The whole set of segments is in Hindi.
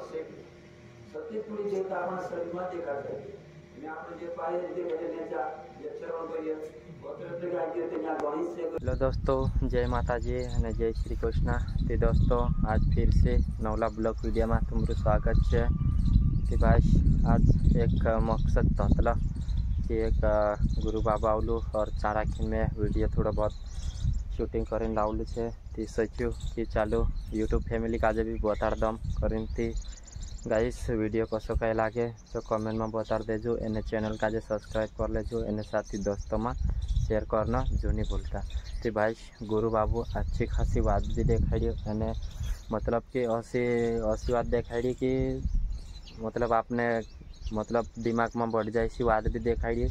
से सत्य थोड़ी जे आपણા શરીરમાં દેખાશે અને આપણે જે પાએ જે ભજનच्या લેક્ચરો કરીએ પોતે આગે તે ત્યાં ગણિત से। हेलो दोस्तों, जय माता जी અને जय श्री कृष्ण। तो दोस्तों आज फिर से नवला ब्लॉग वीडियो में तुम्हारू स्वागत है। कि भाई आज एक मकसद था कि एक गुरु बाबा आवलू और चाराखी में वीडियो थोड़ा बहुत शूटिंग कर लावलू है। तो सोचू कि चालू यूट्यूब फैमिली का भी बता दम करी थी गाइस वीडियो कसो कई लगे तो कमेंट में बता देजो। एने चैनल का जे सब्सक्राइब कर लेजो, एने साथी दोस्तों में शेयर करना जो नहीं भूलता। तो भाई गुरु बाबू अच्छी खासी बात भी दिखाई मैंने मतलब कि ऐसी बात दिखाई कि मतलब आपने मतलब दिमाग में बढ़ जाए ऐसी बात भी दिखाई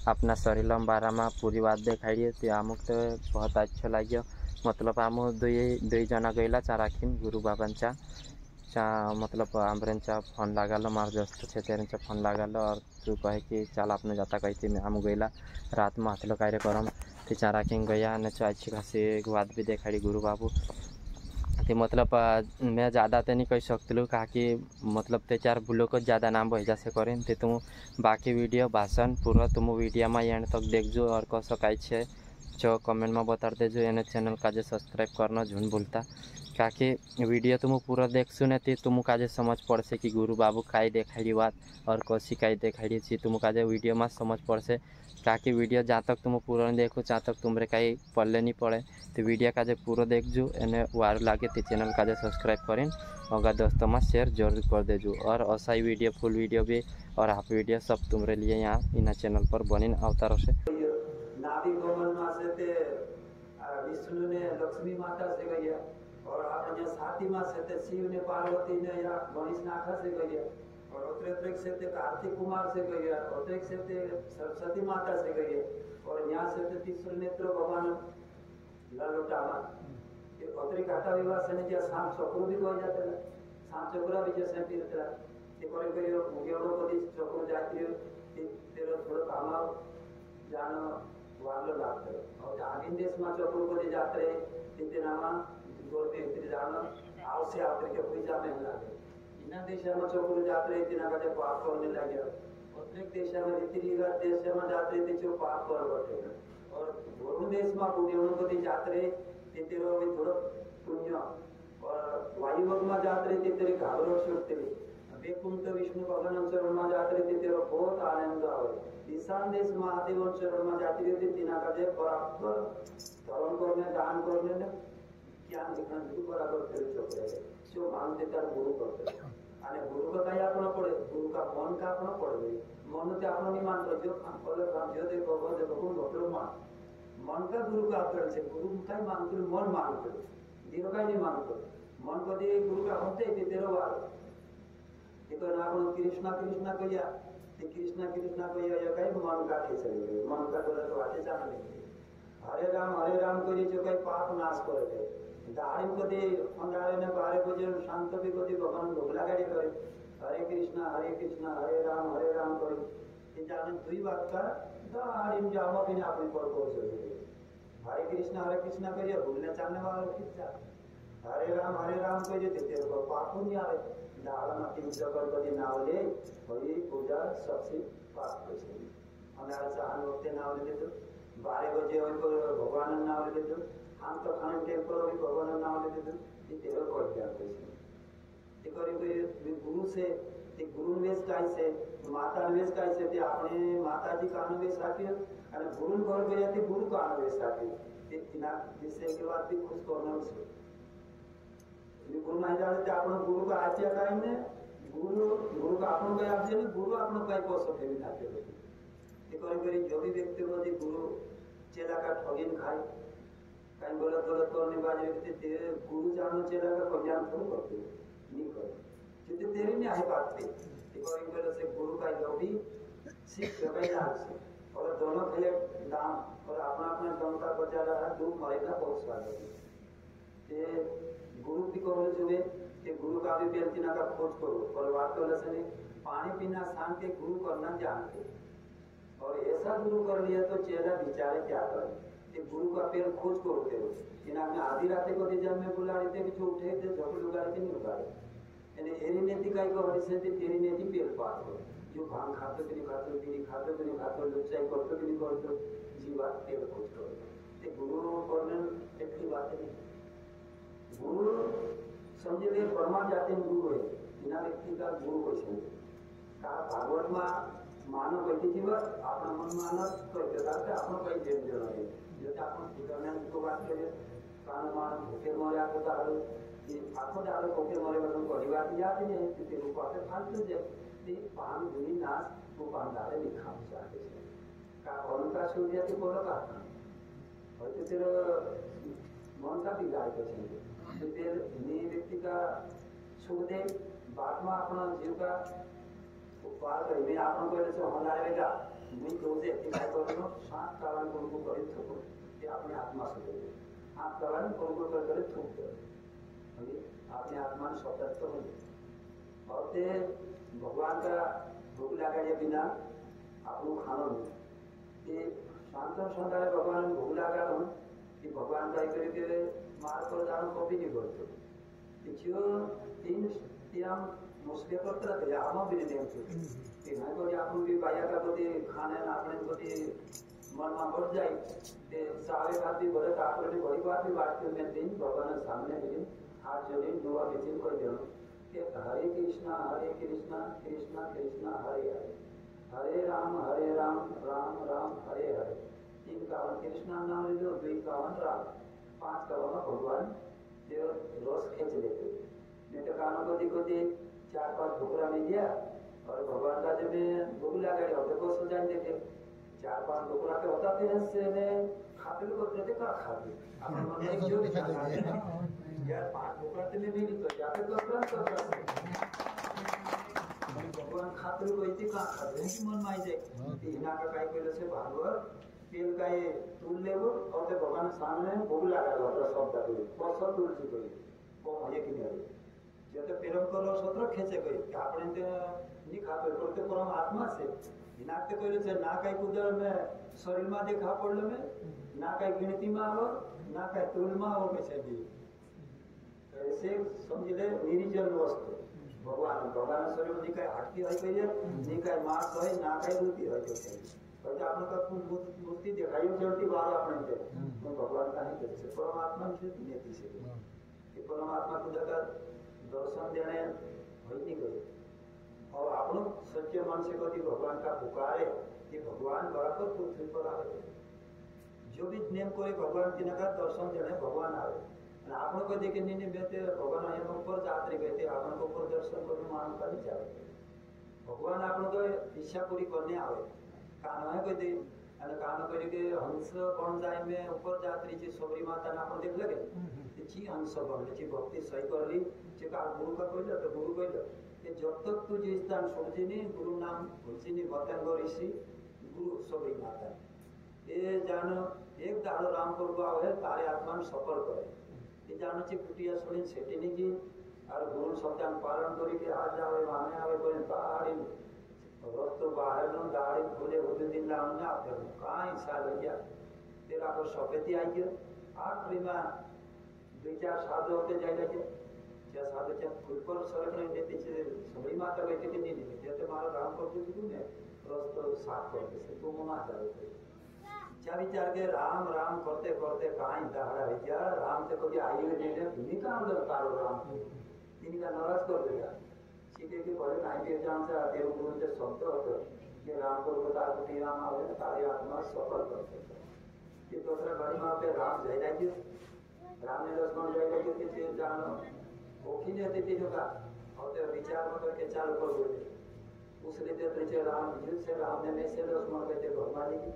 अपना शरीर बारे में पूरी बात दिखाई। तो आमुक तो बहुत अच्छा लगे। मतलब आम दुई जना गईला चाराखीन गुरु बाबांचा मतलब आमरेंचा फोन लगालो मार दोस्त छे तेरेंचा फोन लगालो और तू कहे कि चल आपने जाता कही थी आम गईला रात में हाथलो कार्यक्रम थी चाराखीन गया ने अच्छी खासी बात भी दिखाई गुरु बाबू। तो मतलब मैं ज़्यादा तो नहीं कह सकती कहा कि मतलब ते चार भूलों को ज़्यादा नाम भेजा से करें। तो तुम बाकी वीडियो भाषण पूरा तुम वीडियो में एंड तक देखजो और कसो कई है जो कमेंट में बता देजो। एने चैनल का जो सब्सक्राइब करना झूठ भूलता क्या कि वीडियो तुम पूरा देख सुने थी तुम का समझ पड़ से कि गुरु बाबू काई देखाई बात और कौसी काई देखाई थी तुम का वीडियो में समझ पड़ से क्या कि वीडियो जहाँ तक तुम पूरा नहीं देखो जहाँ तक तुम्हारे कहीं पढ़ले नहीं पड़े। तो वीडियो का जो पूरा देखजो एने वार लागे तो चैनल का जो सब्सक्राइब करें अगर दोस्तों में शेयर जरूर कर देजो। और ऐसा ही वीडियो फुल वीडियो भी और हाफ वीडियो सब तुम्हारे लिए यहाँ इन चैनल पर बनी अवतार से। विष्णु ने लक्ष्मी माता से गई है और अपने साथी माँ से शिव ने पार्वती ने या गणेश नाथा से गई है और अतिरिक्त से कार्तिक कुमार से गई है, अतिरिक्त से सरस्वती माता से गई है और यहाँ से तीसरे नेत्र भगवान ललोटामा अतिरिक्त आता विवाह से ने सांप चक्र भी कह जाते हैं। सांप चक्र भी जैसे तीर्थ ते करे करे मुगेवड़ो कदी चक्र जाती है तेरो थोड़ा कामा जानो वालो लागते और आगिन देश में चक्र कदी जाते तिथे नामा गोरते इतने जानो आवश्य आकर के पूजा में लागे इना देश में चक्र जाते इतना का जब पाप करने लगे अतिरिक्त देश में रीति रिवाज देश में जाते थे जो पाप कर बैठे और वरुण देश में पुण्यों कदी जाते तेरो भी थोड़ा पुण्य और वायुलोक में जाते तेरे घावरो छूटते वैकुंठ विष्णु भगवान चरण में जाते तेरो बहुत आनंद आवे। ईशान देश महादेव चरण में जाती रहती तीना का जे बराबर धर्म करने दान करने ने ज्ञान दिखा गुरु बराबर तेरे चोकरे जो मानते तार गुरु करते अने गुरु का काय आपनो पड़े गुरु का मन का आपनो पड़े मन ते आपनो नहीं मानतो जो बोले काम जो देखो भगवान मान मन का गुरु का आचरण से गुरु का मानते मन मानते जीरो का नहीं मानते मन को दे गुरु का होते ही तेरो वार तो ना अपन कृष्णा कृष्णा कहिया ते कृष्णा कृष्णा कहिया या कई मन का के चले मन का बोले तो आते जाने नहीं हरे राम कहिए जो कई पाप नाश करे थे दारिम को दे अंधारे ने बारे को जो शांत भी को दे भगवान भोगला गाड़ी करे हरे कृष्णा हरे राम करे ये जाने दुई बात का दारिम जामा भी अपने पर पहुंच हरे कृष्णा करिए भूलने चाहने वालों की जा हरे राम कहिए तेरे को पाप नहीं आवे दाड़ा में तीन चक्कर कदी नाव ले हरि पूजा सबसे पाप कर हमारा चाहन वक्त नाव ले तो 12 बजे को भगवान नाव ले तो हम तो खाने टेम्पल भी भगवान नाव ले तो ये तेरे को क्या कैसे ते करी गुरु से ते गुरु निवेश काय से माता निवेश काय से ते अपने माता जी का निवेश आती है और गुरु घर गया ते गुरु का निवेश आती है इतना जिससे के बाद भी खुश करना उसे गुरु नहीं जाने आपण गुरु का आज्ञा काय ने गुरु का आपण का आज्ञा ने गुरु आपण काय को सके भी नाते ते करी जो भी व्यक्ति को गुरु चेला का ठगिन खाए कहीं गलत करने वाले व्यक्ति गुरु जानो चेला का कल्याण थोड़ा करते नहीं करे क्योंकि तेरी नहीं है बात पे ते से गुरु का जो भी सीख गया से और दोनों खेले दाम और अपना अपना दम का बचा रहा दो मरेगा बहुत सारे ते गुरु भी कहो जुए ते गुरु का भी बेलतीना का खोज करो और बात तो लसने पानी पीना शान के गुरु करना जानते और ऐसा गुरु कर लिया तो चेला बेचारे क्या करे गुरु का पेड़ खोज करो तेरो इना में आधी रात को जन्म में बुला रहे थे कि जो उठे थे झोपड़ी लगा रहे थे नहीं उठा रहे यानी एरी ने कई को से तेरी ने दी पेल पात हो जो भांग खाते कि नहीं खाते बीड़ी खाते कि नहीं खाते लुच्चाई करते कि नहीं करते जीवा तेल खोजतो ते गुरु कोने એટલી વાત नहीं गुरु समझे ले ब्रह्मा जाति गुरु है बिना व्यक्ति का गुरु हो छे का भागवत में मानव व्यक्ति जीव आपना मन मानव तो प्रकार से आपनो कई जेल जणो है जो आपन सुधरने को बात करे कान मान भूखे मर्या को दारू ये आखो दारू भूखे मरे बन परिवार याद नहीं है कि रूप से फालतू जे ते पान गुनी नाश को पांडाले लिखा चाहते हैं का उनका सूर्य के बोलो का और तो तेरा मन का बिगाड़ के चाहिए तो फिर ने व्यक्ति का सुख दे बाद में अपना जीव का उपवार कर मैं आपन को ऐसे होना रहेगा मैं तो से इतना करो सात कारण को उनको करे थको ये अपने आत्मा से दे आप कारण को उनको करे थूक दो अभी अपने आत्मा में स्वतंत्र हो और ते भगवान का भूख लगा बिना आपको खाना नहीं ये शांत संध्या भगवान भूख लगा हूँ कि भगवान का करके मार कर जानो को भी नहीं बोलते जो तीन त्याम मुश्किल पत्र थे आम भी नहीं थे कि मैं को आपन भी बाया का कोती खाने ना अपने कोती मन में बढ़ जाए ते सारे बात भी बोले तो आपने बड़ी बात भी बात करने दिन भगवान सामने दिन हाथ जोड़े दुआ विचित कर देना कि हरे कृष्णा कृष्णा कृष्णा हरे हरे हरे राम राम राम हरे हरे 3 कावन कृष्णा नाम ले लो 2 कावन राम 5 कावन भगवान जो रस खींच लेते नहीं तो कानों को देखो 4-5 ढोकरा मिल गया और भगवान का जब भूख लगा होते को सजाए देखे 4-5 ढोकरा के होता फिर से में खाते लोग कहते का खाते अपने मन में जो यार 5 ढोकरा तो में भी नहीं तो जाते तो भगवान खाते लोग इतने का खाते हैं कि मन में आई जाए इना का काय पहले से भागवत तेल का ये तूल ले वो और ते भगवान सामने भोग लगा लो अपना शब्द करी बस तुलसी करी वो मजे की नहीं जो तो प्रेम करो सत्र खेचे गई कि आपने ते नहीं खाते करते परम आत्मा से विनाते कहले છે ના કઈ કુદર में शरीर में देखा पड़ल में ना कई गिनती में आवो ना कई तुल में आवो के भी ऐसे समझ ले निरीजन वस्तु भगवान भगवान शरीर में कई हटती है कहिए नहीं कई मांस है ना कई रोटी है जो चाहिए तो आपने का मूर्ति दिखाई चलती बार आपने थे तो भगवान का नहीं करे परमात्मा से नीति से कि परमात्मा को जगह दर्शन देने होई नहीं गए और आप लोग सच्चे मन से कभी भगवान का पुकारे कि भगवान बराबर पृथ्वी पर आवे जो भी नियम करे भगवान की नगर दर्शन देने भगवान आवे અને આપણો કોઈ દેખે નહીં બેતે ભગવાન અહીંયા ઉપર જાત્રી ગઈ તે આપણો ઉપર દર્શન કરવું માન કરી જાવે ભગવાન આપણો તો ઈચ્છા પૂરી કરને આવે કાનો હે કોઈ દે અને કાનો કરી કે હંસ કોણ જાય મે ઉપર જાત્રી છે સોબરી માતા ના આપણે દેખ લગે તે જી હંસ બને છે ભક્તિ સહી કરલી જે का गुरु का कहले तो गुरु कहले कि जब तक तू जिस स्थान छोड़जी नहीं गुरु नाम भूलसी नहीं बतन ऋषि गुरु सोबरी माता ये जानो एक दाड़ो राम करबा आवे तारे आत्मा में सफल करे ये जानो छे कुटिया सुनी सेटी नहीं की और गुरु सत्यान पालन करी के आज आवे माने आवे कोई ताड़ी रस्तो बाहर नो दाड़ी खुले होते दिन लावने आपे काई साल गया तेरा को सफेदी आई गयो आखरी में 2-4 साधु होते जाए लगे क्या साधु चे फुलपर सरक नहीं देती छे सबरी माता कहती थी नहीं नहीं जते मारो राम को कीधुं ने रस्तो साफ कर दे तो मना जावे क्या विचार के राम राम करते करते काई दहाड़ा है क्या राम से कभी आई ने देने इन्हीं का अंदर तारो राम इन्हीं का नाराज कर देगा सीखे के बड़े नाई के जान से आते गुरु से शब्द होते कि राम को बता कुटी राम आवे तारे आत्मा सफल करते कि दूसरा गाड़ी में पे राम जाए जाए राम ने लक्ष्मण जाए जाए कि ते जानो ओखी ने देती जो का और ते विचार में करके चालू कर बोले उस रीते त्रिचे राम जिल से राम ने में से लक्ष्मण कहते भगवान की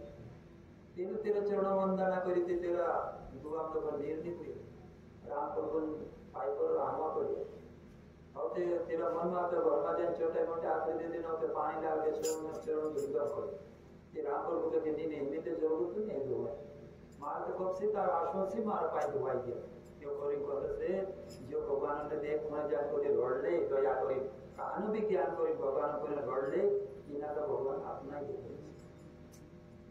तीन तेरा चरण वंदना करी ते तेरा दुआ तो कर नीर निकली राम प्रभु पाई पर रामा करी और ते तेरा मन में तो घर में छोटे मोटे आखिरी दिन होते पानी डाल के चरण दुर्गा कर ये राम प्रभु के दिन नहीं में तो जरूरत नहीं दुआ मार तो कब से तार आश्वास से मार पाई दुआई के जो करी कर से जो भगवान ने देख मन जान को रोड ले दया करी कानु भी ज्ञान करी भगवान को रोड ले इना तो भगवान अपना ही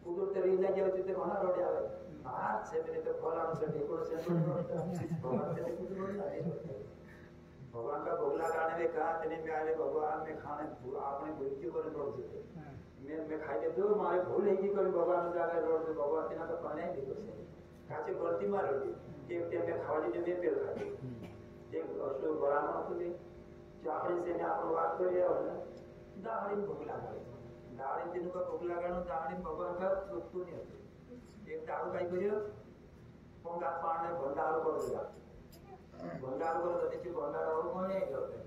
कुदुर तेरी ले जाओ ते कोना रोड आवे आज से मैंने तो फलाण से ढेकोड़ से भगवान से कुछ रोड नहीं भगवान का भोग लगाने में कहा तेने में आए भगवान में खाने आपने भूल क्यों करे रोड देते मैं खाई दे दो मारे भूल है कि कोई भगवान जाकर रोड दे भगवान तेना तो पाने ही देखो से काचे गलती मार दी एक टाइम में खावा दी में पेल खाई एक असलो बराबर तो दे जो આપણે से આપણો વાત કરી રહ્યો ને દાડી ભોગ લગાવે દાડી તેનું કા ભોગ લગાણો દાડી ભગવાન का સુખતું नहीं હતું एक દાડો કાઈ કર્યો પોંગા પાણે ભંડારો કરો दिया भंडारो करत होते की भंडारा और कोण नाही होते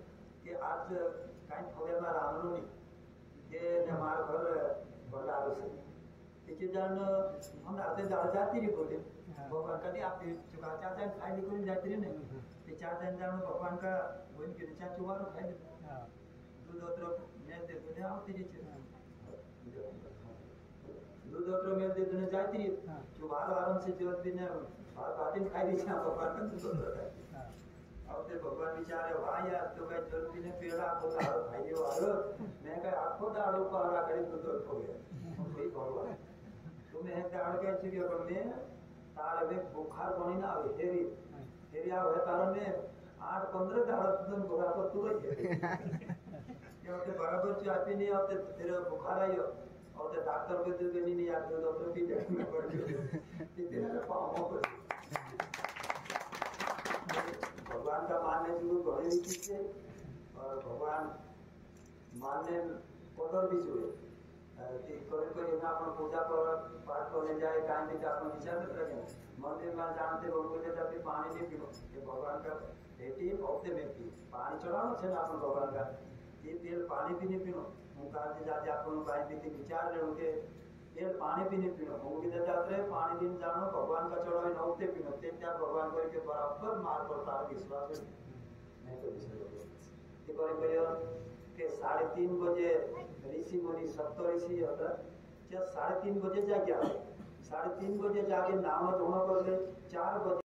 की आज काही थोड्याला रामलो नाही ते ने मार घर भंडारो से त्याचे जण हम आते जाती रे बोले भगवान कधी आपले चुका चार जण खाई निकून जाते रे नाही ते चार जण जाण भगवान का बोल के चार चुवारो खाई दे दूध ओत्र मेल दे दुने आवती रे दूध ओत्र मेल दे दुने जाती रे चुवारो आराम से जोत बिना बातें खाई दी भगवान का दूध ओत्र खाई अब ते भगवान विचारे वाह यार तो कहीं जरूरी ने पेड़ा को दाड़ो खाई दियो आरो मैं कह आपको दाड़ो पारा करे तो हो गया कोई भगवान तुम्हें है दाड़ के चुके पर मैं तारे में बुखार बनी ना आवे हेरी आवे तारे में 8-15 दाड़ तुम गोरा पर तू गई ये होते बराबर चाहती नहीं होते तेरे बुखार आयो और ते डॉक्टर को दे नहीं यार तो डॉक्टर भी देखने पड़ गए तेरे पाँव पर भगवान का मानने जो घड़ी रीति से और भगवान मानने पदर भी जो है कोई ना अपन पूजा पाठ करने जाए कान भी अपन विचार नहीं करें मंदिर में जानते लोग बोले जब भी पानी नहीं पीनो ये भगवान का बेटी हफ्ते में पी पानी चढ़ाओ छे ना अपन भगवान का ये तेल पानी भी नहीं पीनो मुका जाते अपन काई भी विचार ले उनके तेल पानी भी नहीं पीनो मुंह की जाते पानी दिन जानो भगवान का चढ़ाई नौते पीनो ते क्या भगवान को के बराबर मार पड़ता है विश्वास नहीं तो विश्वास ये कोई कोई के 3:30 बजे ऋषि मुनि सप्त ऋषि होता क्या 3:30 बजे जाके 3:30 बजे जाके नाम धोना कर ले 4 बजे